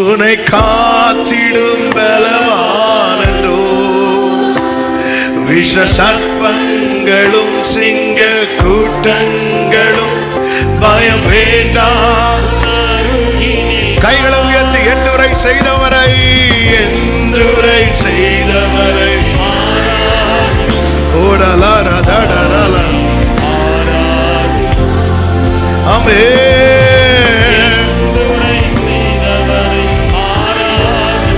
உன்னை காத்திடும் பலவானோ, விஷ சர்ப்பங்களும் சிங்க கூட்டங்களும் பயம் வேண்டாம். கைகளை உயர்த்தி என்றுரை செய்தவரை, என்றுரை செய்தவரை ஓடலாரதடரல. ஆமென்.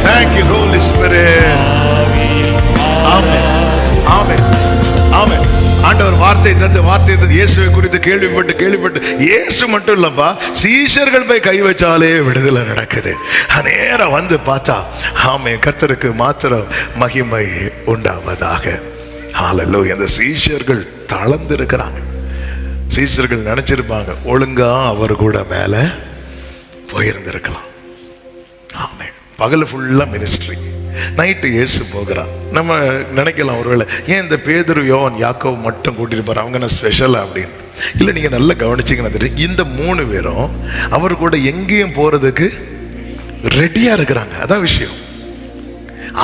Thank you Holy Spirit. ஆமென் ஆமென் ஆமென். ஆண்டவர் வார்த்தை தந்து இயேசுவை குறித்து கேள்விப்பட்டு இயேசு மட்டும் இல்லப்பா, சீஷர்கள் போய் கை வச்சாலே விடுதலை நடக்குது. நேரம் வந்து பார்த்தா ஆமென், கர்த்தருக்கு மாத்திரம் மகிமை உண்டாவதாக. ஹல்லேலூயா. அந்த சீஷர்கள் தளர்ந்து இருக்கிறாங்க. சீஷர்கள் நினைச்சிருப்பாங்க ஒழுங்கா அவர் கூட மேல போயிருந்திருக்கலாம். ஆமென். பகல் ஃபுல்லா மினிஸ்ட்ரி, நைட்டு இயேசு போகிறான். நம்ம நினைக்கலாம் ஒருவேளை ஏன் இந்த பேதுரு யோவான் யாக்கோபு மட்டும் கூட்டிட்டு போற, அவங்க என்ன ஸ்பெஷலா அப்படின்னு. இல்லை, நீங்க நல்லா கவனிச்சிங்கன்னா இந்த 3 பேரும் அவர் கூட எங்கேயும் போறதுக்கு ரெடியா இருக்கிறாங்க. அதான் விஷயம்.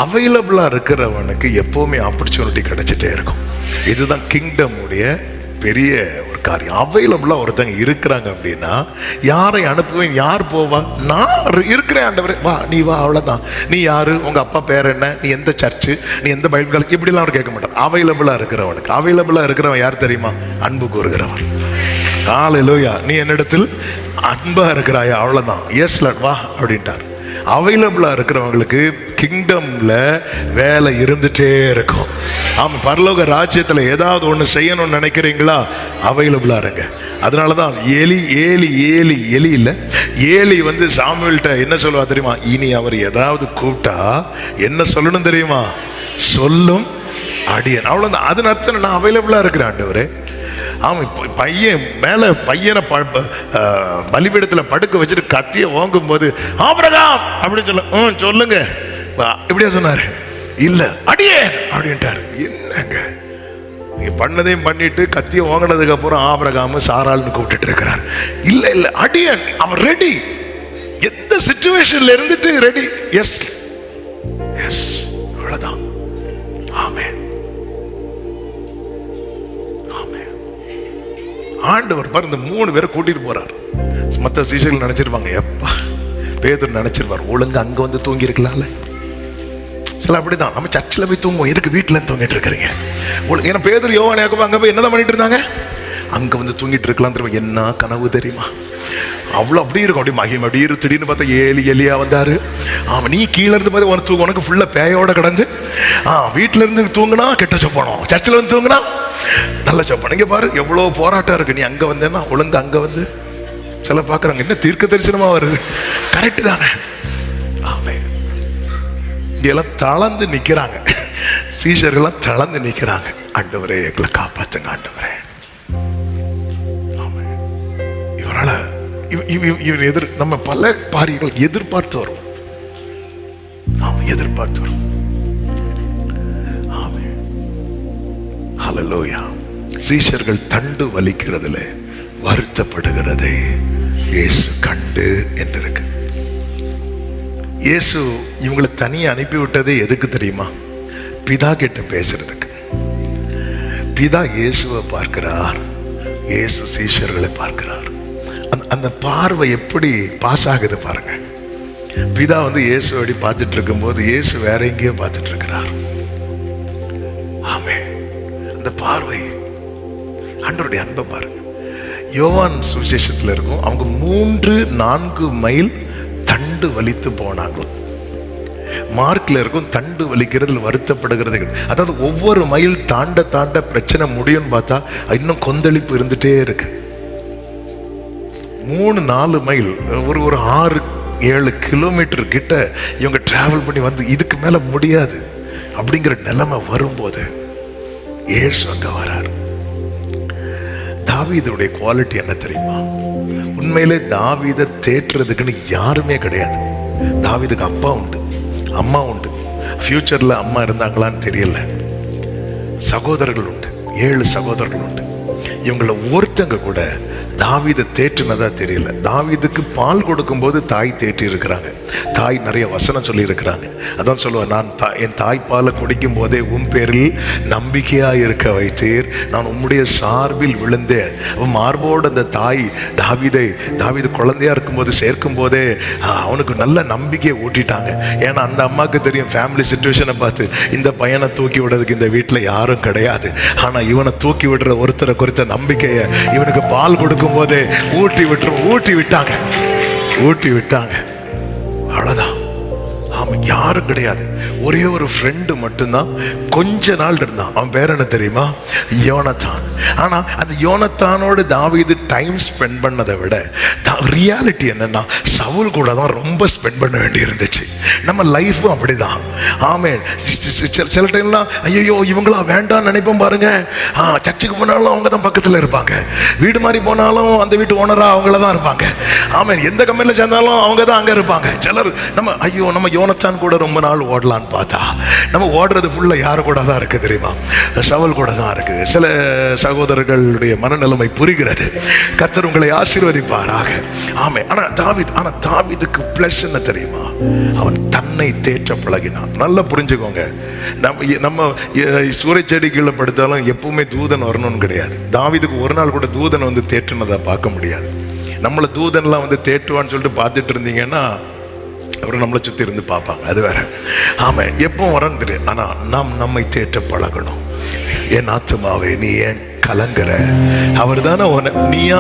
அவைலபிளா இருக்கிறவனுக்கு எப்பவுமே ஆப்பர்ச்சுனிட்டி கிடைச்சிட்டே இருக்கும். இதுதான் கிங்டம் உடைய பெரிய ஒரு காரியம். அவைலபிளா ஒருத்தங்க இருக்கிறாங்க அப்படின்னா யாரை அனுப்புவேன், யார் போவா, நான் இருக்கிறேன் ஆண்டவரே, வா நீ வா, அவ்வளவுதான். நீ யாரு, உங்க அப்பா பேர் என்ன, நீ எந்த சர்ச்சு, நீ எந்த பைபிள் காலேஜ், இப்படிலாம் அவர் கேட்க மாட்டார். அவைலபிளா இருக்கிறவனுக்கு, அவைலபிளா இருக்கிறவன் யார் தெரியுமா? அன்பு கூறுகிறவன். ஹல்லேலூயா. நீ என்னிடத்தில் அன்பா இருக்கிறாயா, அவ்வளவுதான், எஸ் லார்ட் வா அப்படின்ட்டார். அவைலபிளா இருக்கிறவங்களுக்கு கிங்டம்ல வேலை இருந்துட்டே இருக்கும். ஆமா, பரலோக ராஜ்யத்துல ஏதாவது ஒண்ணு செய்யணும்னு நினைக்கிறீங்களா, அவைலபிளா இருங்க. அதனாலதான் ஏலி இல்ல, ஏலி வந்து சாமுவேல்ட்ட என்ன சொல்லுவா தெரியுமா? இனி அவர் ஏதாவது கூப்பிட்டா என்ன சொல்லணும் தெரியுமா? சொல்லும் அடியன். அவ்வளவுதான். அதன் அர்த்தம் நான் அவைலபிளா இருக்கிறேன் ஆண்டவரே. ஆமா, பையன் மேல பையனை பலிபீடத்துல படுக்க வச்சுட்டு கத்திய ஓங்கும் போது ஆபிரகாம் அப்படின்னு சொல்ல, சொல்லுங்க இப்படியா சொன்னாரு? இல்ல, அடியே அப்படின்ட்டாரு. என்னங்க நீங்க பண்ணதையும் பண்ணிட்டு கத்திய ஓங்கினதுக்கு அப்புறம் ஆபிரகாம் சாராள்னு கூப்பிட்டு இருக்கிறார். இல்ல அடியன், அவன் ரெடி. எந்த சிச்சுவேஷன்ல இருந்துட்டு ரெடி. எஸ் எஸ், அவ்வளவுதான். ஆமென். ஆண்டவர் பாரு, இந்த 3 பேரை கூட்டிட்டு போறார். மற்ற சீஷர்கள் நினைச்சிருப்பாங்க, எப்பா பேதுரு நினைச்சிருப்பார் ஒழுங்கு அங்க வந்து தூங்கி இருக்கலாம்ல. சில அப்படிதான், நம்ம சர்ச்சில் போய் தூங்குவோம், எதுக்கு வீட்டுல தூங்கிட்டு இருக்கிறீங்க? ஏன்னா பேதுரு யோவான் யாக்கோபு அங்க போய் என்னதான் பண்ணிட்டு இருந்தாங்க? அங்க வந்து தூங்கிட்டு இருக்கலாம். தெரியுமா என்ன கனவு தெரியுமா? அவ்வளோ அப்படி இருக்கும். அப்படி மகிமை அப்படி இரு. திடீர்னு பார்த்தா எலியா வந்தாரு. ஆமா, நீ கீழே இருந்து பார்த்து உனக்கு தூங்க, உனக்கு ஃபுல்லா பேயோட கிடந்து. வீட்டுல இருந்து தூங்குனா கெட்ட சொப்பனம், சர்ச்சில் வந்து தூங்குனா நல்ல சொப்பனம். இங்க பாரு எவ்வளவு போராட்டம் இருக்கு. நீ அங்க வந்தேன்னா ஒழுங்கு அங்க வந்து சில பாக்குறாங்க, என்ன தீர்க்க தரிசனமா வருது. கரெக்ட் தானே? ஆமே. இங்கெல்லாம் தளர்ந்து நிக்கிறாங்க, சீஷர்கள்லாம் தளர்ந்து நிக்கிறாங்க. ஆண்டவரே எங்களை காப்பாத்துங்க ஆண்டவரே. இவரால இவன் நம்ம பல காரியங்கள் எதிர்பார்த்து வரும். எதிர்பார்த்து வரும். ஹல்லேலூயா. சீஷர்கள் தண்டு வலிக்கிறதுல வருத்தப்படுகிறதை இயேசு கண்டு என்றிருக்கு. இயேசு இவங்களை தனியா அனுப்பி விட்டதே எதுக்கு தெரியுமா? பிதா கிட்ட பேசுறதுக்கு. பிதா இயேசுவை பார்க்கிறார், இயேசு சீஷர்களை பார்க்கிறார். அந்த பார்வை எப்படி பாஸ் ஆகுது பாருங்க. பிதா வந்து இயேசு அப்படி பார்த்துட்டு இருக்கும் போது இயேசு வேற எங்கேயோ பார்த்துட்டு இருக்கிறார். ஆமே. அந்த பார்வை ஆண்டவருடைய அன்பை பாருங்க. யோவான் சுவிசேஷத்துல இருக்கும், அவங்க 3-4 மைல் தண்டு வலித்து போனாங்க. மார்க்ல இருக்கும் தண்டு வலிக்கிறதுல வருத்தப்படுகிறது. அதாவது ஒவ்வொரு மைல் தாண்ட பிரச்சனை முடியும்னு பார்த்தா இன்னும் கொந்தளிப்பு இருந்துட்டே இருக்கு. 3-4 மைல், ஒரு 6-7 கிலோமீட்டர் கிட்ட இவங்க டிராவல் பண்ணி வந்து இதுக்கு மேல முடியாது அப்படிங்கிற நிலைமை வரும்போது இயேசு அங்க வராரு. தாவீதுடைய குவாலிட்டி என்ன தெரியுமா? உண்மையிலே தாவீதை தேற்றுறதுக்குன்னு யாருமே கிடையாது. தாவீதுக்கு அப்பா உண்டு, அம்மா உண்டு. ஃபியூச்சர்ல அம்மா இருந்தாங்களான்னு தெரியல. சகோதரர்கள் உண்டு, 7 சகோதரர்கள் உண்டு. இவங்கள ஒருத்தங்க கூட தாவீதை தேற்றினதா தெரியல. தாவீதுக்கு பால் கொடுக்கும்போது தாய் தேற்றி இருக்கிறாங்க. தாய் நிறைய வசனம் சொல்லி இருக்கிறாங்க. அதான் சொல்லுவேன், நான் என் தாய்ப்பாலை குடிக்கும் போதே உன் பேரில் நம்பிக்கையா இருக்க வைத்தீர், நான் உம்முடைய சார்பில் விழுந்தேன். மார்போடு அந்த தாய் தாவீது குழந்தையா இருக்கும்போது சேர்க்கும் போதே அவனுக்கு நல்ல நம்பிக்கையை ஊட்டிட்டாங்க. ஏன்னா அந்த அம்மாவுக்கு தெரியும் ஃபேமிலி சிச்சுவேஷனை பார்த்து, இந்த பையனை தூக்கி விடுறதுக்கு இந்த வீட்டில் யாரும் கிடையாது. ஆனா இவனை தூக்கி விடுற ஒருத்தரை குறித்த நம்பிக்கையை இவனுக்கு பால் கொடுக்கும் போதே ஊட்டி விட்டாங்க. அவ்வளவுதான். அவன் யாரும் கிடையாது. ஒரே ஒரு ஃப்ரெண்டு மட்டும்தான் கொஞ்ச நாள் இருந்தான். அவன் பேர் என்ன தெரியுமா? யோனத்தான். ஆனா அந்த யோனத்தானோடு தாவீது டைம் ஸ்பெண்ட் பண்ணதை விட ரியாலிட்டி என்னன்னா சவுல் கூட தான் ரொம்ப ஸ்பெண்ட் பண்ண வேண்டி இருந்துச்சு. நம்ம லைஃபும் அப்படிதான். ஆமென். சில டைம்லாம் ஐயோ இவங்களா வேண்டாம்னு நினைப்போம் பாருங்க. சர்ச்சுக்கு போனாலும் அவங்க தான் பக்கத்தில் இருப்பாங்க. வீடு மாதிரி போனாலும் அந்த வீட்டு ஓனரா அவங்கள தான் இருப்பாங்க. ஆமென். எந்த கம்பெனியில் சேர்ந்தாலும் அவங்க தான் அங்கே இருப்பாங்க. சிலர் நம்ம யோனத்தான் கூட ரொம்ப நாள் ஓடலான்னு பார்த்தா நம்ம ஓடுறது ஃபுல்லாக யாரு கூட தான் இருக்கு தெரியுமா? சவுல் கூட தான் இருக்கு. சில சகோதரர்களுடைய மனநிலைமை புரிகிறது. கர்த்தர் உங்களை ஆசீர்வதிப்பாராக. ஆமே. ஆனா தாவீதுக்கு பிளஸ் என்ன தெரியுமா? அவன் தன்னை தேற்ற பழகினான். நல்லா புரிஞ்சுக்கோங்க. நம்ம சூறை செடிகளை படுத்தாலும் எப்பவுமே தூதன் வரணும்னு கிடையாது. தாவீதுக்கு ஒரு நாள் கூட தூதன் வந்து தேற்றுனதை பார்க்க முடியாது. நம்மளை தூதன்லாம் வந்து தேற்றுவான்னு சொல்லிட்டு பார்த்துட்டு இருந்தீங்கன்னா அப்புறம் நம்மளை சுற்றி இருந்து பார்ப்பாங்க, அது வேற. ஆமாம், எப்போ வரன்னு தெரியும். ஆனால் நம்மை தேற்ற பழகணும். என் ஆத்துமாவே நீ ஏன் கலங்குற? அவர் தானே நீயா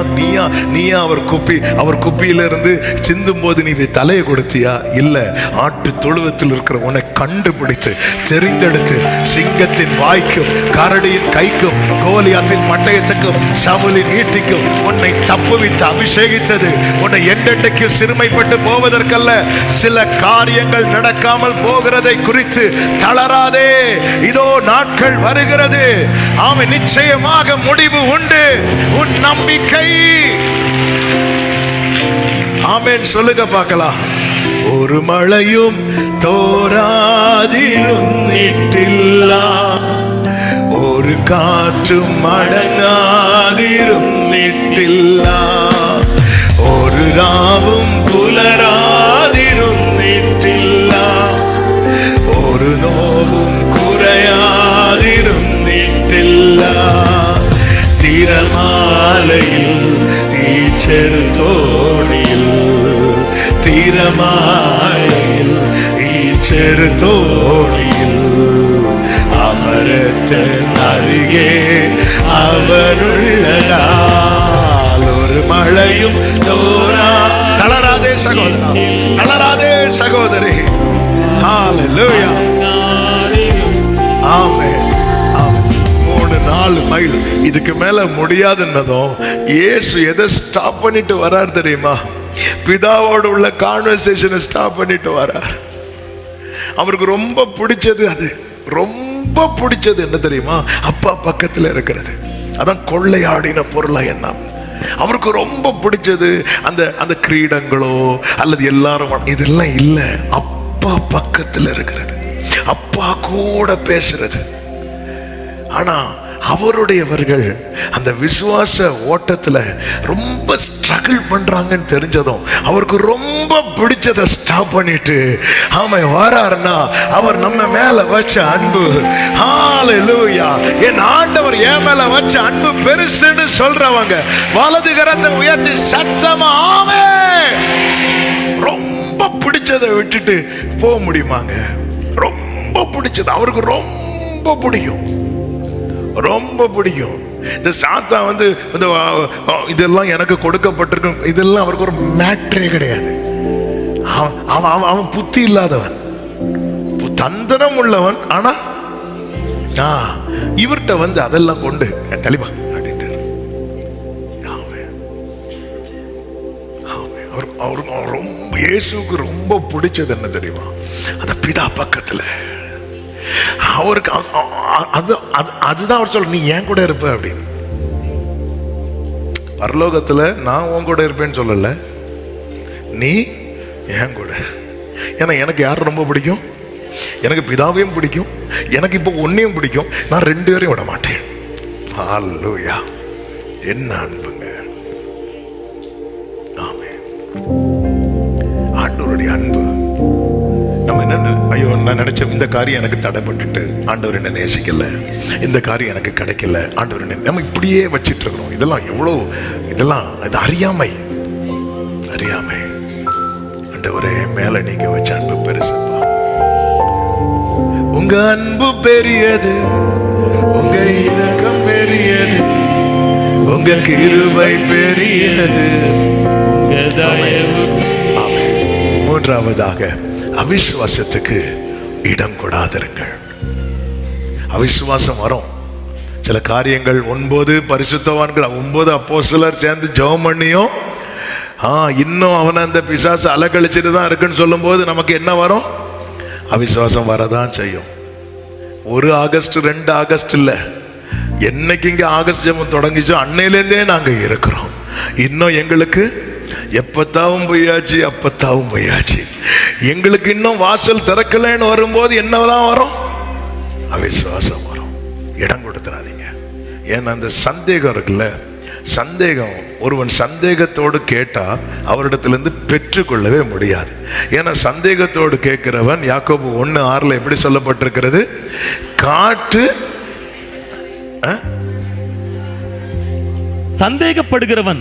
அவர் குப்பியிலிருந்து சிந்தும் போது நீ தலையை கொடுத்தியா? இல்ல, ஆட்டு தொழுவத்தில் இருக்கிற உன்னை கண்டுபிடித்து தெரிந்தெடுத்து சிங்கத்தின் வாய்க்கும் கரடியின் கைக்கும் கோலியாத்தின் பட்டயத்துக்கும் சவுலின் ஈட்டிக்கும் உன்னை தப்புவித்து அபிஷேகித்தது உன்னை என்றென்றைக்கு சிறுமைப்பட்டு போவதற்கல்ல, சில காரியங்கள் நடக்காமல் போகிறதை குறித்து தளராதே. இதோ நாட்கள் வருகிறது. ஆமென். நிச்சயமாக முடிவு உண்டு. உன் நம்பிக்கை. ஆமென். சொல்லுங்க பார்க்கலாம். ஒரு மழையும் தோராதிருந்திட்டில்ல, ஒரு காற்றும் அடங்காதிருந்திட்டில்ல, ஒரு ராவும் புலராதிருந்திட்டில்ல, ஒரு நோவும் குறையாதிருந்திட்டில்ல, திரமாலையில் ஈச்செருத்தோணியில், திரமாலையில் ஈச்செருத்தோணியில், அமரத்தின் அருகே அவருள்ளதால் ஒரு மழையும் தளராதே சகோதரா, தளராதே சகோதரி. ஹல்லேலூயா. ஆமென். 3-4 மைல் இதுக்கு மேல முடியாதுன்னதும் இயேசு எதை ஸ்டாப் பண்ணிட்டு வரார் தெரியுமா? பிதாவோடு உள்ள கான்வர்சேஷனை ஸ்டாப் பண்ணிட்டு வரார். அவருக்கு ரொம்ப பிடிச்சது, அது ரொம்ப பிடிச்சது என்ன தெரியுமா? அப்பா பக்கத்துல இருக்கிறது. அதான் கொள்ளையாடின பொருளா என்ன அவருக்கு ரொம்ப பிடிச்சது. அந்த கிரீடங்களோ அல்லது எல்லாரும் இதெல்லாம் இல்ல, அப்பா பக்கத்துல இருக்கிறது, அப்பா கூட பேசுறது. ஆனா அவருடையவர்கள் அந்த விசுவாச ஓட்டத்துல ரொம்ப ஸ்ட்ரகிள் பண்றாங்கன்னு தெரிஞ்சதும் அவருக்கு ரொம்ப பிடிச்சதை ஸ்டாப் பண்ணிட்டு ஆமா வராருன்னா அவர் நம்ம மேல வச்ச அன்பு. ஹல்லேலூயா. என் ஆண்டவர் என் மேல வச்ச அன்பு பெருசுன்னு சொல்றவங்க வலது கரத்தை உயர்த்தி சத்தமா ஆமென். ரொம்ப பிடிச்சதை விட்டுட்டு போக முடியுமாங்க? ரொம்ப பிடிச்சது அவருக்கு ரொம்ப பிடிக்கும், ரொம்ப பிடிக்கும். இந்த சாத்தா வந்து இதெல்லாம் எனக்கு கொடுக்கப்பட்டிருக்கும், இதெல்லாம் அவருக்கு ஒரு மேட்ரே கிடையாது. அவன் புத்தி இல்லாதவன், தந்திரம் உள்ளவன். ஆனா இவர்கிட்ட வந்து அதெல்லாம் கொண்டு தெளிவா அப்படின்ட்டு ரொம்ப இயேசுக்கு ரொம்ப பிடிச்சது என்ன தெரியுமா? அந்த பிதா பக்கத்துல அவருக்கு அதுதான் அவர் சொல்ல, நீ ஏன் கூட இருப்ப அப்படின்னு. பரலோகத்துல நான் உன் கூட இருப்பேன்னு சொல்லல, நீ ஏன் கூட. ஏன்னா எனக்கு யார் ரொம்ப பிடிக்கும்? எனக்கு பிதாவையும் பிடிக்கும், எனக்கு இப்போ ஒன்னையும் பிடிக்கும். நான் 2 பேரையும் விட மாட்டேன். ஹல்லேலூயா. என்ன அன்புங்க. ஐயோ நான் நினைச்சேன் இந்த காரியம் எனக்கு தடைப்பட்டுட்டு ஆண்டவர் என்ன நேசிக்கல, இந்த காரியம் எனக்கு கிடைக்கல, ஆண்டவர் என்ன, நம்ம இப்படியே வச்சிட்டு இருக்கிறோம். இதெல்லாம் எவ்வளோ, இதெல்லாம் இது அறியாமை. ஆண்டவரே மேல நீங்க வச்ச அன்பு பெருசுப்பா. உங்க அன்பு பெரியது, உங்க இரக்கம் பெரியது, உங்க கிருபை பெரியது. மூன்றாவதாக, அவிசுவாசத்துக்கு இடம் கொடாதிருங்கள். அவிசுவாசம் வரும். சில காரியங்கள் 9 பரிசுத்தவான்கள் 9 அப்போஸ்தலர் சேர்ந்து ஜெபம் பண்ணியும் இன்னும் அவனை அந்த பிசாசு அலக்கழிச்சிட்டு தான் இருக்குன்னு சொல்லும் போது நமக்கு என்ன வரும்? அவிசுவாசம் வரதான் செய்யும். 1 ஆகஸ்ட் 2 ஆகஸ்ட் இல்ல, என்னைக்கு இங்க ஆகஸ்ட் ஜெபம் தொடங்கிச்சோ அன்னையிலேருந்தே நாங்க இருக்கிறோம். இன்னும் எங்களுக்கு எப்பத்தாவும் பொய்யாச்சு. எங்களுக்கு இன்னும் வாசல் திறக்கலன்னு வரும்போது என்னதான் வரும்? அவிசுவாசம் வரும். இடம் கொடுத்துறாதீங்க. ஏன்னா அந்த சந்தேகம் இருக்குல்ல, சந்தேகம், ஒருவன் சந்தேகத்தோடு கேட்டா அவரிடத்திலிருந்து பெற்றுக்கொள்ளவே முடியாது. ஏன்னா சந்தேகத்தோடு கேட்கிறவன், யாக்கோபு 1:6 எப்படி சொல்லப்பட்டிருக்கிறது? காற்று சந்தேகப்படுகிறவன்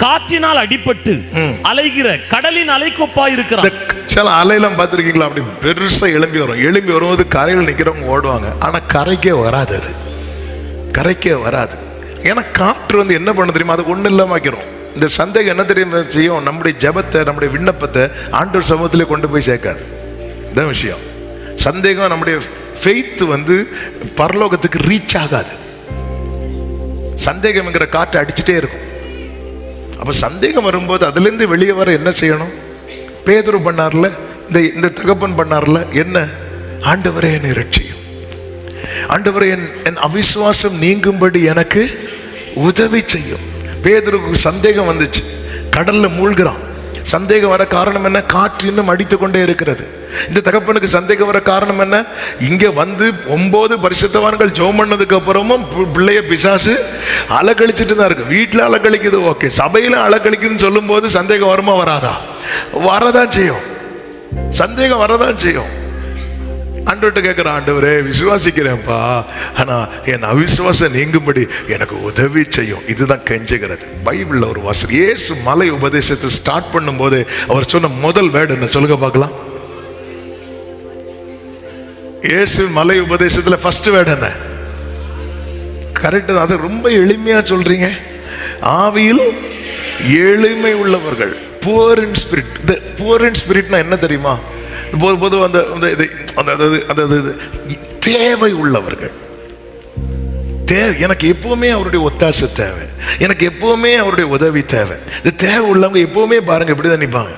காற்றினால் அடிபட்டு அலைகிற கடலின் அலைக்கோப்பா இருக்கிறான். சில அலையெல்லாம் பார்த்திருக்கீங்களா? அப்படி பெருசா எழும்பி வரும்போது கரையில் நிக்கிறவங்க ஓடுவாங்க, ஆனா கரைக்கே வராது. அது கரைக்கே வராது. ஏன்னா காற்று என்ன பண்ண தெரியுமா? அது ஒண்ணு இல்லாம ஆக்கிறோம். இந்த சந்தேகம் என்ன தெரியுமா செய்யும்? நம்முடைய ஜெபத்தை, நம்முடைய விண்ணப்பத்தை ஆண்டவர் சமூகத்திலே கொண்டு போய் சேர்க்காது. இதான் விஷயம். சந்தேகம் நம்முடைய ஃபெய்த் பரலோகத்துக்கு ரீச் ஆகாது. சந்தேகம்ங்கிற காற்றை அடிச்சுட்டே இருக்கும். அப்ப சந்தேகம் வரும்போது அதுல இருந்து வெளியே வர என்ன செய்யணும்? பேதுரு பண்ணார்ல, இந்த தகப்பன் பண்ணார்ல, என்ன? ஆண்டவரே என்னை ரட்சியும், ஆண்டவரே என் அவிசுவாசம் நீங்கும்படி எனக்கு உதவி செய்யும். பேதுருக்கு சந்தேகம் வந்துச்சு, கடல்ல மூழ்கிறான். சந்தேகம் வர காரணம் என்ன? காற்று இன்னும் அடித்து கொண்டே இருக்கிறது. இந்த தகப்பனுக்கு சந்தேகம் வர காரணம் என்ன? இங்க 9 பரிசுத்தவான்கள் ஜெபம் பண்ணதுக்கு அப்புறமும் பிள்ளைய பிசாசு அலக்கழிச்சிட்டு தான் இருக்கு. வீட்டுல அலக்கழிக்குது, ஓகே, சபையில அலக்கழிக்குதுன்னு சொல்லும் போது சந்தேகம் வருமா? வராதா? வரதான் செய்யும். சந்தேகம் வரதான் செய்யும். ஆண்டவர்கிட்ட கேட்கிற, ஆண்டவரே விசுவாசிக்கிறேன்ப்பா, ஆனா என் அவிசுவாசம் நீங்கும்படி எனக்கு உதவி செய்யும். இதுதான் கெஞ்சுகிறது. பைபிள்ல ஒரு வாசகம், இயேசு மலை உபதேசத்தை ஸ்டார்ட் பண்ணும் போது அவர் சொன்ன முதல் வேர்டு என்ன சொல்லுங்க பார்க்கலாம்? இயேசு மலை உபதேசத்துல ஃபர்ஸ்ட் வேர்டு என்ன? கரெக்ட். அது ரொம்ப எளிமையா சொல்றீங்க. ஆவியில் எளிமை உள்ளவர்கள், poor in spirit. poor in spiritனா என்ன தெரியுமா? பொதுவாக தேவை உள்ளவர்கள். எனக்கு எப்பவுமே அவருடைய ஒத்தாசை தேவை, எனக்கு எப்பவுமே அவருடைய உதவி தேவை. இந்த தேவை உள்ளவங்க எப்பவுமே பாருங்க இப்படிதான் நிற்பாங்க.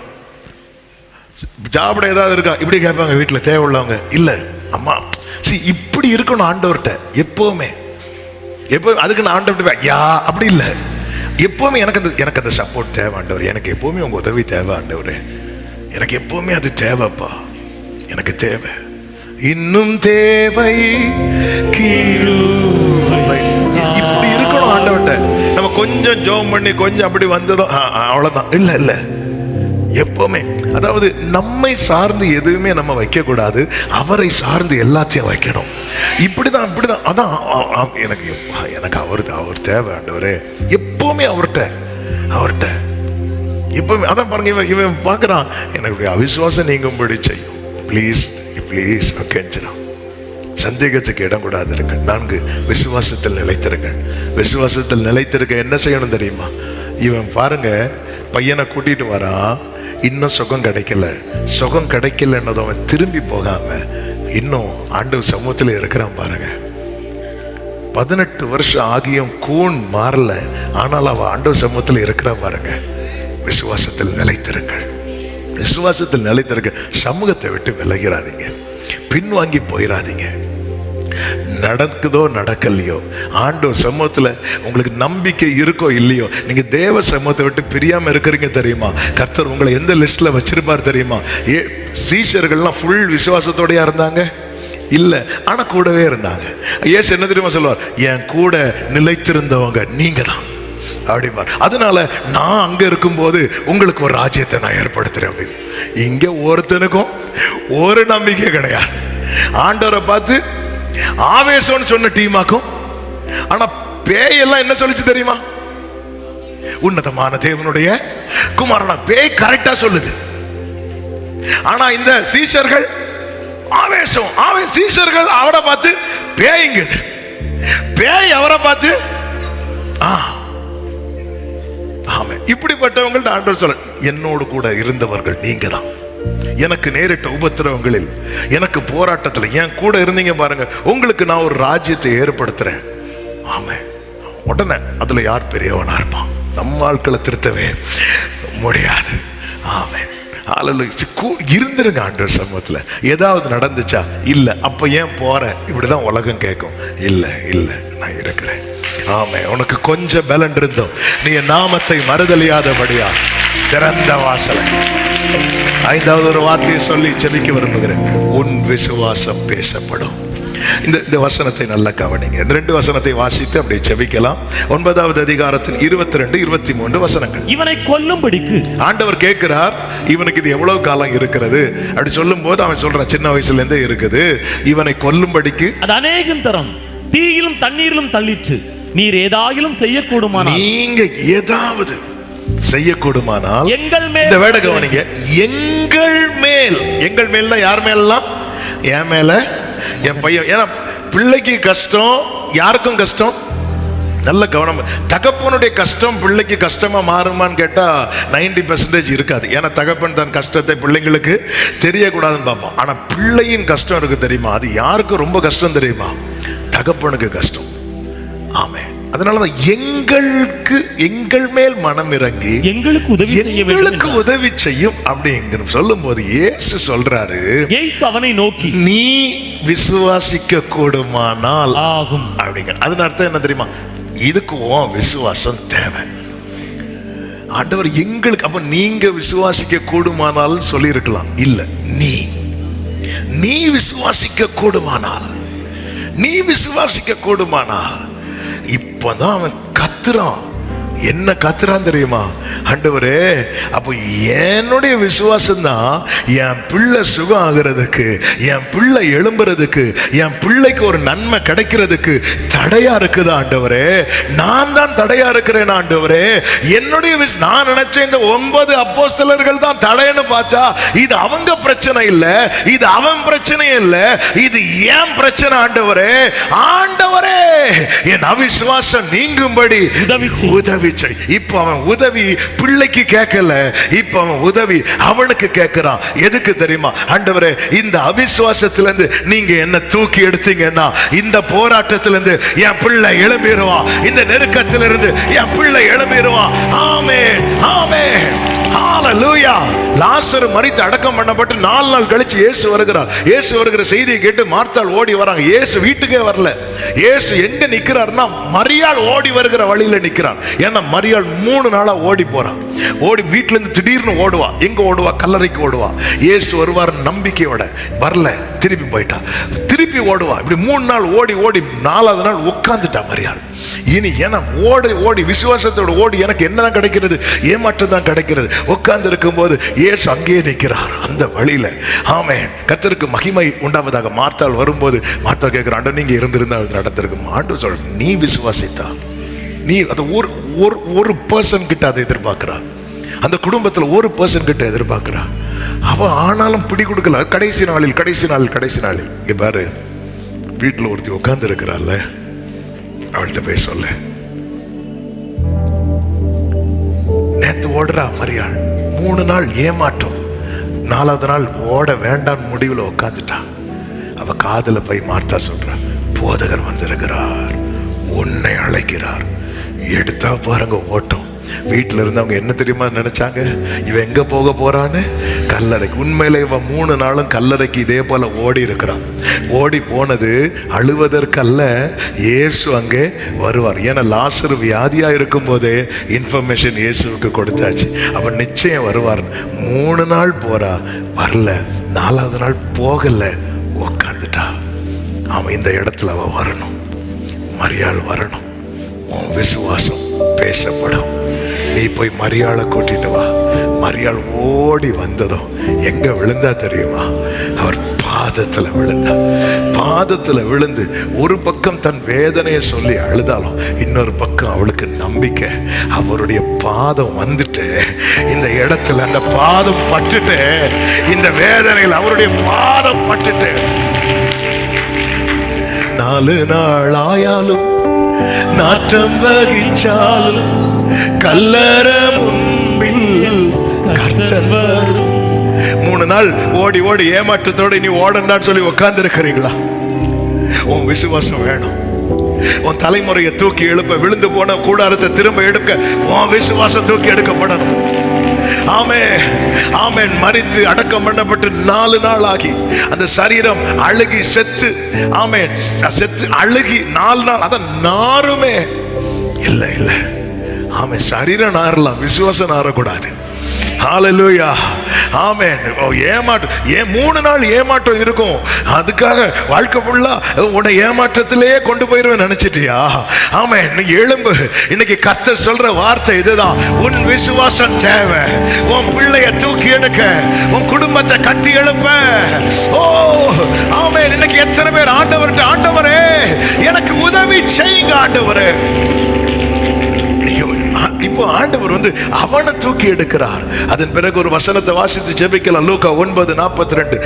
ஜாபட ஏதாவது இருக்கா இப்படி கேட்பாங்க. வீட்டில் தேவை உள்ளவங்க இல்ல, அம்மா இப்படி இருக்கணும் ஆண்டவர்கிட்ட எப்பவுமே. அதுக்கு நான் ஆண்டவர்கிட்ட யா அப்படி இல்லை, எப்பவுமே எனக்கு அந்த சப்போர்ட் தேவை ஆண்டவர், எனக்கு எப்பவுமே உங்க உதவி தேவை ஆண்டவரே, எனக்கு எப்பவுமே அது தேவைப்பா, எனக்கு தேவை, இன்னும் தேவை இப்படி இருக்கணும் ஆண்டவர்கிட்ட. நம்ம கொஞ்சம் ஜெபம் பண்ணி கொஞ்சம் அப்படி வந்ததும் அவ்வளவுதான். இல்ல எப்பவுமே, அதாவது நம்மை சார்ந்து எதுவுமே நம்ம வைக்க கூடாது, அவரை சார்ந்து எல்லாத்தையும் வைக்கணும். இப்படிதான். அதான் எனக்கு அவர் தேவை ஆண்டவரே, எப்பவுமே அவர்கிட்ட எப்பவுமே. அதான் பாருங்க, இவன் பார்க்கறான், எனக்கு அவிசுவாசம் நீங்கும்படி செய்யும், ப்ளீஸ் கெஞ்சிடும். சந்தேகத்துக்கு இடம் கூடாது இருங்கள். 4, விசுவாசத்தில் நிலைத்திருங்கள். விசுவாசத்தில் நிலைத்திருக்க என்ன செய்யணும் தெரியுமா? இவன் பாருங்க, பையனை கூட்டிட்டு வரான், இன்னும் சுகம் கிடைக்கலன்னதும் அவன் திரும்பி போகாம இன்னும் ஆண்டவர் சமூகத்தில் இருக்கிறான் பாருங்க. 18 வருஷம் ஆகியும் கூன் மாறல, ஆனால் அவன் ஆண்டவர் சமூகத்தில் இருக்கிறான் பாருங்க. விசுவாசத்தில் நிலைத்திருங்கள். விசுவாசத்தில் நிலைத்திருக்க. சமூகத்தை விட்டு விலகிறாதீங்க, பின்வாங்கி போயிடாதீங்க. நடக்குதோ நடக்கலையோ, ஆண்டவர் சமூகத்துல உங்களுக்கு நம்பிக்கை இருக்கோ இல்லையோ, நீங்க தேவ சமூகத்தை விட்டு பிரியாம இருக்கிறீங்க தெரியுமா? கர்த்தர் உங்களை எந்த லிஸ்ட்ல வச்சிருப்பார் தெரியுமா? சீஷர்கள்லாம் ஃபுல் விசுவாசத்தோடயா இருந்தாங்க? இல்ல, ஆனா கூடவே இருந்தாங்க. இயேசு என்ன தெரியுமா சொல்லுவார்? என் கூட நிலைத்திருந்தவங்க நீங்க தான். அப்படிம்பார். அதனால நான் அங்க இருக்கும்போது உங்களுக்கு ஒரு ராஜ்யத்தை நான் ஏற்படுத்துறேன் அப்படின்னு. இங்க ஒருத்தனுக்கும் ஒரு நம்பிக்கை கிடையாது. ஆண்டவரை பார்த்து ஆவேசம்னு சொன்ன டீமாக்கும். ஆனா பேயெல்லாம் என்ன சொல்லிச்சு தெரியுமா? உன்னதமான தேவனுடைய குமாரனா. பேய் கரெக்டா சொல்லுது. ஆனா இந்த சீஷர்கள் ஆவேசம். சீஷர்கள் அவரை பார்த்து பேய்ங்குது, பேய் அவரை பார்த்து ஆமே. இப்படிப்பட்டவங்க ஆண்டவர் சொல்ல, என்னோடு கூட இருந்தவர்கள் நீங்க தான். எனக்கு நேரிட்ட உபத்திரவங்களில், எனக்கு போராட்டத்தில் என் கூட இருந்தீங்க பாருங்க, உங்களுக்கு நான் ஒரு ராஜ்யத்தை ஏற்படுத்துறேன். ஆமே. உடனே அதுல யார் பெரியவனா இருப்பான்? நம்ம ஆட்களை திருத்தவே முடியாது. ஆமே. இருந்துருங்க ஆண்டவர் சமூகத்துல. ஏதாவது நடந்துச்சா? இல்ல. அப்ப ஏன் போற? இப்படிதான் உலகம் கேட்கும். இல்ல இல்ல, நான் இருக்கிறேன். ஆமே. உனக்கு கொஞ்சம் பலன் இருந்தோம், நீ நாமத்தை மறுதலியாதபடியா திறந்த வாசலை. ஐந்தாவது ஒரு வார்த்தையை சொல்லி ஜெபிக்க விரும்புகிறேன். உன் விசுவாசம் பேசப்படும். இந்த வசனத்தை நல்லா கவனிங்க. இந்த 2 வசனத்தை வாசித்து அப்படியே ஜெபிக்கலாம். 9வது அதிகாரத்தின் 22, 23 வசனங்கள். இவனை கொல்லும்படிக்கு ஆண்டவர் கேட்கிறார், இவனுக்கு இது எவ்வளவு காலம் இருக்கிறது அப்படி சொல்லும் போது அவன் சொல்றான், சின்ன வயசுல இருந்தே இருக்குது. இவனை கொல்லும்படிக்கு அது அநேகம் தரம் தீயிலும் தண்ணீரிலும் தள்ளிற்று. நீர் ஏதாயிலும் செய்யக்கூடுமானால், நீங்க ஏதாவது செய்யக்கூடுமானால் எங்கள் மேல். இந்த வேட கவனிங்க, எங்கள் மேல். எங்கள் மேல்னா யார் மேலாம்? என் மேல, என் பையன். ஏன்னா பிள்ளைக்கு கஷ்டம், யாருக்கும் கஷ்டம். நல்ல கவனம். தகப்பனுடைய கஷ்டம் பிள்ளைக்கு கஷ்டமா மாறுமான்னு கேட்டா 90% இருக்காது. ஏன்னா தகப்பன் தன் கஷ்டத்தை பிள்ளைங்களுக்கு தெரியக்கூடாதுன்னு பார்ப்பான். ஆனா பிள்ளையின் கஷ்டம் இருக்கு தெரியுமா? அது யாருக்கு ரொம்ப கஷ்டம் தெரியுமா? தகப்பனுக்கு கஷ்டம். ஆமே. அதனாலதான் எங்களுக்கு, எங்கள் மேல் மனம் இறங்கி எங்களுக்கு உதவி செய்யும் அப்படிங்கிற சொல்லும் போது இயேசு சொல்றாரு, அவனை நோக்கி நீ விசுவாசிக்க கூடுமானால் ஆகும் அப்படிங்கிற. அதன் அர்த்தம் என்ன தெரியுமா? இதுக்கு விசுவாசம் தேவை. ஆண்டவர் எங்களுக்கு, அப்ப நீங்க விசுவாசிக்க கூடுமானால் சொல்லி இருக்கலாம். இல்ல, நீ விசுவாசிக்க கூடுமானால், நீ விசுவாசிக்க கூடுமானால். இப்பதான் அவன் கத்துறான். என்ன கத்துறான் தெரியுமா? ஆண்டவரே, அப்போ என்னுடைய விசுவாசம் தான் என் பிள்ளை சுகம் ஆகிறதுக்கு, என் பிள்ளை எழும்புறதுக்கு, என் பிள்ளைக்கு ஒரு நன்மை கிடைக்கிறதுக்கு தடையா இருக்குதா ஆண்டவரே? நான் தான் தடையா இருக்கிறேன் ஆண்டவரே. என்னுடைய நான் நினைச்ச இந்த 9 அப்போஸ்தலர்கள் தான் தடைன்னு பார்த்தா இது அவங்க பிரச்சனை இல்ல, இது அவன் பிரச்சனை இல்ல, இது ஏன் பிரச்சனை ஆண்டவரே. ஆண்டவரே, என் அவிசுவாசம் நீங்கும்படி உதவி. இப்ப அவன் உதவி பிள்ளைக்கு கேட்கல, இப்ப அவன் உதவி அவனுக்கு கேட்கிறான். எதுக்கு தெரியுமா? ஆண்டவரே, இந்த அவிசுவாசத்திலிருந்து நீங்க என்ன தூக்கி எடுத்தீங்கன்னா இந்த போராட்டத்திலிருந்து என் பிள்ளை எழும்பிடுவான், இந்த நெருக்கத்திலிருந்து என் பிள்ளை எழும்பிடுவான். ஆமென், ஆமென், ஹல்லேலூயா. லாசரு மரித்து அடக்கம் பண்ணப்பட்டு 4 நாள் கழிச்சு இயேசு வருகிறார். இயேசு வருகிற செய்தியை கேட்டு மார்த்தாள் ஓடி வராங்க. இயேசு வீட்டுக்கே வரல. இயேசு எங்க நிக்கிறார்னா மரியாள் ஓடி வருகிற வழியில நிக்கிறார். ஏன்னா மரியாள் 3 நாளா ஓடி போறான். ஓடி வீட்டுல இருந்து திடீர்னு ஓடுவா. எங்க ஓடுவா? கல்லறைக்கு ஓடுவா. இயேசு வருவார் நம்பிக்கையோட, வரல, திருப்பி போயிட்டா. திருப்பி ஓடுவா. இப்படி 3 நாள் ஓடி ஓடி 4வது நாள் உட்கார்ந்துட்டா மரியாள். இனி ஏன்னா ஓடி ஓடி விசுவாசத்தோட ஓடி எனக்கு என்னதான் கிடைக்கிறது? ஏமாற்றம் தான் கிடைக்கிறது. உட்கார்ந்து இருக்கும் போது இயேசு அங்கேயே நிற்கிறார் அந்த வழியில. ஆமென், கர்த்தருக்கு மகிமை உண்டாவதாக. மார்த்தாள் வரும்போது மார்த்தாள் கேட்கிறான், ஆண்டவரே, நீங்க இருந்திருந்தா நடந்திருக்கும். ஆண்டவர் சொல்ற, நீ விசுவாசித்தா, நீ அது ஒரு பர்சன் கிட்ட அதை எதிர்பார்க்கிறா. அந்த குடும்பத்துல ஒரு பர்சன் கிட்ட எதிர்பார்க்கிறா. அவ ஆனாலும் பிடி கொடுக்கல. கடைசி நாளில் இங்க பாரு, வீட்டுல ஒருத்தி உட்கார்ந்து இருக்கிறாள், அவள்கிட்ட போய் சொல்ல. நேத்து ஓடுறா மரியாள், 3 நாள் ஏமாற்றம், 4வது நாள் ஓட வேண்டாம் முடிவில் உட்காந்துட்டா. அவ காதுல போய் மார்த்தா சொல்றா, போதகர் வந்திருக்கிறார், உன்னை அழைக்கிறார். எடுத்தா பாருங்க ஓட்டம். வீட்டுல இருந்தவங்க என்ன தெரியுமா நினைச்சாங்க? இவன் எங்க போக போறான்னு? கல்லறைக்கு. உண்மையில இவன் 3 நாளும் கல்லறைக்கு இதே போல ஓடி இருக்கிறான். ஓடி போனது அழுவதற்கல்ல, இயேசு அங்கே வருவார். ஏன்னா லாசரு வியாதியா இருக்கும் போதே இன்ஃபர்மேஷன் இயேசுவுக்கு கொடுத்தாச்சு, அவன் நிச்சயம் வருவார். 3 நாள் போறா, வரல. 4வது நாள் போகல, உக்காந்துட்டா. அவன் இந்த இடத்துல அவ வரணும், மரியாள் வரணும். உன் விசுவாசம் பேசப்படும். நீ போய் மரியாளை கூட்டிட்டு வா. மரியாள் ஓடி வந்ததும் எங்க விழுந்தா தெரியுமா? அவர் பாதத்துல விழுந்தா. பாதத்துல விழுந்து ஒரு பக்கம் தன் வேதனையை சொல்லி அழுதாலும் இன்னொரு பக்கம் அவளுக்கு நம்பிக்கை. அவருடைய பாதம் வந்துட்டு இந்த இடத்துல அந்த பாதம் பட்டுட்டு, இந்த வேதனையில் அவருடைய பாதம் பட்டுட்டு 4 நாள் ஆயாலும் நாற்றம் வகிச்சாலும் கல்லற முன்பில் கர்த்தர் வரும். 3 நாள் ஓடி ஓடி ஏமாற்றத்தோடு நீ ஓடண்டான்னு சொல்லி உட்கார்ந்து இருக்கிறீங்களா? உன் விசுவாசம் வேணும். உன் தலைமுறையை தூக்கி எழுப்ப, விழுந்து போன கூடாரத்தை திரும்ப எடுக்க உன் விசுவாசம் தூக்கி எடுக்கப்படணும். ஆமென், ஆமென். மரித்து அடக்கம் பண்ணப்பட்டு 4 நாள் ஆகி அந்த சரீரம் அழுகி செத்து, ஆமென், செத்து அழுகி 4 நாள். அத நாருமே இல்லை இல்லை. ஆமென். சரீரம் நாரலாம், விசுவாசம் நாரக்கூடாது. ஹல்லேலூயா, ஆமென். ஏமாற்றம் 3 நாள் ஏமாற்றம் இருக்கும். அதுக்காக வாழ்க்கை ஃபுல்லா உன்னை ஏமாற்றத்திலே கொண்டு போயிருவேன் நினைச்சிட்டியா? ஆமென். நீ எழும்பு. இன்னைக்கு கர்த்தர் சொல்ற வார்த்தை இதுதான். உன் விசுவாசம் தேவை. உன் பிள்ளைய தூக்கி எடுக்க, உன் குடும்பத்தை கட்டி எழுப்ப. ஓ ஆமென். இன்னைக்கு எத்தனை பேர் ஆண்டவர்கிட்ட, ஆண்டவரே எனக்கு உதவி செய்யுங்க ஆண்டவரே. இப்போ ஆண்டவர் அவனை தூக்கி எடுக்கிறார். அதன் பிறகு ஒரு வசனத்தை வாசித்து ஜெபிக்கலாம். லூக்கா 9:42.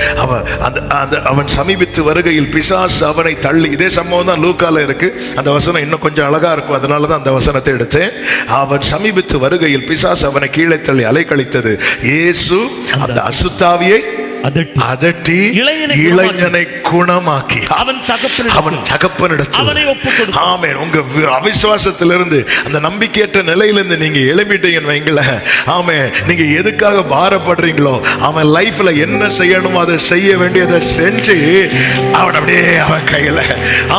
அவன் சமீபித்து வருகையில் பிசாசு அவனை தள்ளி. இதே சம்பவம் தான் லூக்கால இருக்கு. அந்த வசனம் இன்னும் கொஞ்சம் அழகா இருக்கும், அதனாலதான் அந்த வசனத்தை எடுத்தேன். அவன் சமீபித்து வருகையில் பிசாசு அவனை கீழே தள்ளி அலைக்கழித்தது. இயேசு அந்த அசுத்தாவியை அதட்டி இளைஞனை குணமாக்கி அவன் தகப்பனிடத்தில். ஆமென். உங்க அவிசுவாசத்திலிருந்து, அந்த நம்பிக்கையற்ற நிலையிலிருந்து நீங்க எழுப்பிட்டீங்கன்னு வைங்களேன். ஆமென். நீங்க எதுக்காக பாரப்படுறீங்களோ அவன் லைஃப்ல என்ன செய்யணுமோ அதை செய்ய வேண்டியதை செஞ்சு அவன் அப்படியே அவன் கையில.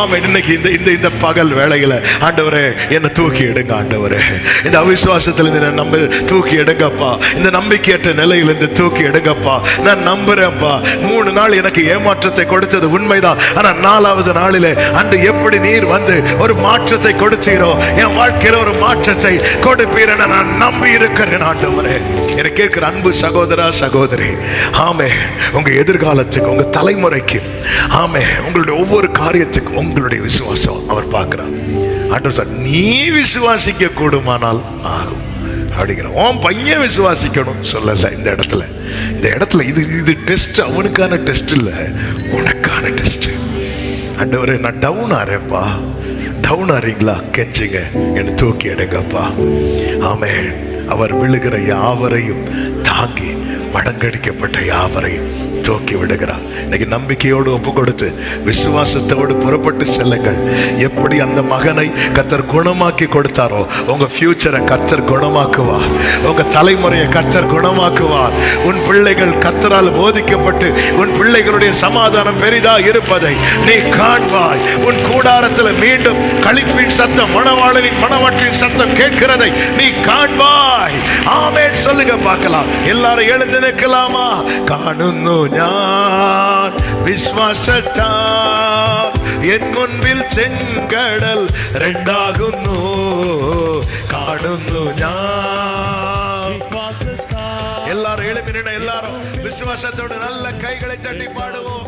ஆமென். இன்னைக்கு இந்த பகல் வேளையில ஆண்டவரே என்னை தூக்கி எடுங்க ஆண்டவரே. இந்த அவிசுவாசத்திலிருந்து நம்ம தூக்கி எடுங்கப்பா. இந்த நம்பிக்கையற்ற நிலையிலிருந்து தூக்கி எடுங்கப்பா. நான் நம்புறேன்ப்பா. 3 நாள் எனக்கு ஏமாற்றத்தை கொடுத்தது உண்மைதான். ஆனா 4வது நாளிலே அன்று எப்படி நீர் ஒரு மாற்றத்தை கொடுத்தீரோ, என் வாழ்க்கையில ஒரு மாற்றத்தை கொடுப்பீர் என நான் நம்பி இருக்கிறேன் ஆண்டவரே. எனக்கு கேட்கிற அன்பு சகோதரா சகோதரி, ஆமே, உங்க எதிர்காலத்துக்கு, உங்க தலைமுறைக்கு, ஆமே, உங்களுடைய ஒவ்வொரு காரியத்துக்கும் உங்களுடைய விசுவாசம் அவர் பார்க்கிறார். ஆண்டவர் சார், நீ விசுவாசிக்க கூடுமானால் ஆகும் அப்படிங்கிற. உன் பையன் விசுவாசிக்கணும் சொல்லல. இந்த இடத்துல இது டெஸ்ட், அவனுக்கான டெஸ்ட் இல்ல, உனக்கான டெஸ்ட். ஆண்டவரே நான் டவுன் ஆறேன்ப்பா. டவுன் ஆறீங்களா? கெஞ்சுங்க, என்னை தூக்கி எடுங்கப்பா. ஆமென். அவர் விழுகிற யாவரையும் தாங்கி மடங்கடிக்கப்பட்ட யாவரையும் தூக்கி விடுகிறார். இன்னைக்கு நம்பிக்கையோடு ஒப்பு கொடுத்து விசுவாசத்தோடு புறப்பட்டு செல்லுங்கள். எப்படி அந்த மகனை கர்த்தர் குணமாக்கி கொடுத்தாரோ, உங்க ஃபியூச்சரை கர்த்தர் குணமாக்குவார். உங்க தலைமுறையை கர்த்தர் குணமாக்குவார். உன் பிள்ளைகள் கர்த்தரால் போதிக்கப்பட்டு உன் பிள்ளைகளுடைய சமாதானம் பெரிதா இருப்பதை நீ காண்பாய். உன் கூடாரத்தில் மீண்டும் களிப்பின் சத்தம், மணவாளனின் மணவாட்டின் சத்தம் கேட்கிறதை நீ காண்பாய். ஆமென். சொல்லுங்க பார்க்கலாம். எல்லாரும் எழுந்து நிற்கலாமா? കാണുന്നു ഞാൻ വിശ്വാസത്താൽ എൻ മുൻപിൽ ചെങ്കടൽ രണ്ടാകുന്നു. കാണുന്നു ഞാൻ. എല്ലാരും എഴുന്നേറ്റ്, എല്ലാരും വിശ്വാസത്തോടെ നല്ല കൈകളെ തട്ടി പാടുவோம்.